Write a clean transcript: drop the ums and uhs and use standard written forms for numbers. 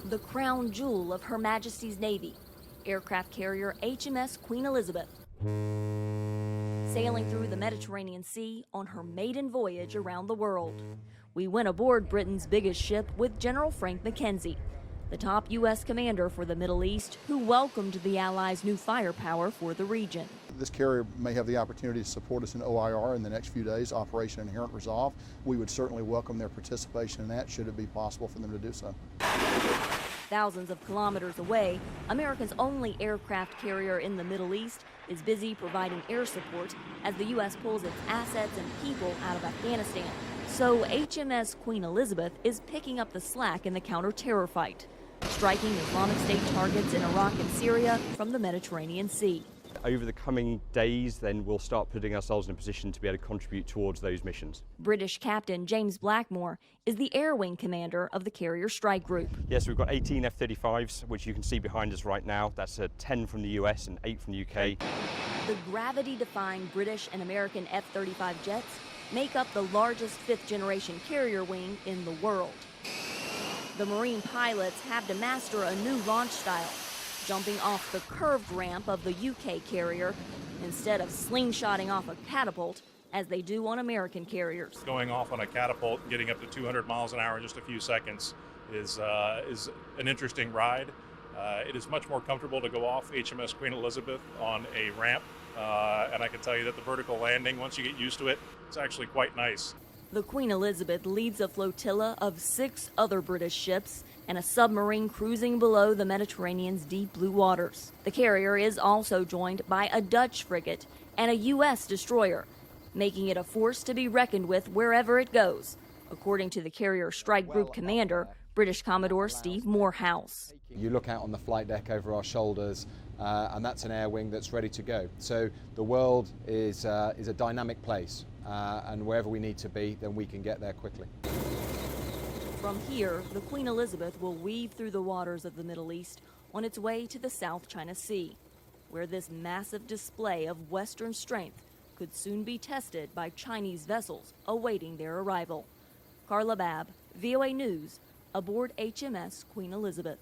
the crown jewel of Her Majesty's Navy, aircraft carrier HMS Queen Elizabeth, sailing through the Mediterranean Sea on her maiden voyage around the world. We went aboard Britain's biggest ship with General Frank McKenzie, the top U.S. commander for the Middle East, who welcomed the Allies' new firepower for the region. This carrier may have the opportunity to support us in OIR in the next few days, Operation Inherent Resolve. We would certainly welcome their participation in that, should it be possible for them to do so. Thousands of kilometers away, America's only aircraft carrier in the Middle East is busy providing air support as the U.S. pulls its assets and people out of Afghanistan. So HMS Queen Elizabeth is picking up the slack in the counter-terror fight, striking Islamic State targets in Iraq and Syria from the Mediterranean Sea. Over the coming days, then we'll start putting ourselves in a position to be able to contribute towards those missions. British Captain James Blackmore is the air wing commander of the carrier strike group. Yes, we've got 18 F-35s, which you can see behind us right now. That's 10 from the US and 8 from the UK. The gravity-defying British and American F-35 jets make up the largest fifth-generation carrier wing in the world. The Marine pilots have to master a new launch style, jumping off the curved ramp of the UK carrier instead of slingshotting off a catapult as they do on American carriers. Going off on a catapult, getting up to 200 miles an hour in just a few seconds is an interesting ride. It is much more comfortable to go off HMS Queen Elizabeth on a ramp, and I can tell you that the vertical landing, once you get used to it, it's actually quite nice. The Queen Elizabeth leads a flotilla of 6 other British ships and a submarine cruising below the Mediterranean's deep blue waters. The carrier is also joined by a Dutch frigate and a U.S. destroyer, making it a force to be reckoned with wherever it goes, according to the carrier strike group commander, British Commodore Steve Morehouse. You look out on the flight deck over our shoulders, and that's an air wing that's ready to go. So the world is a dynamic place, and wherever we need to be, then we can get there quickly. From here, the Queen Elizabeth will weave through the waters of the Middle East on its way to the South China Sea, where this massive display of Western strength could soon be tested by Chinese vessels awaiting their arrival. Carla Babb, VOA News, aboard HMS Queen Elizabeth.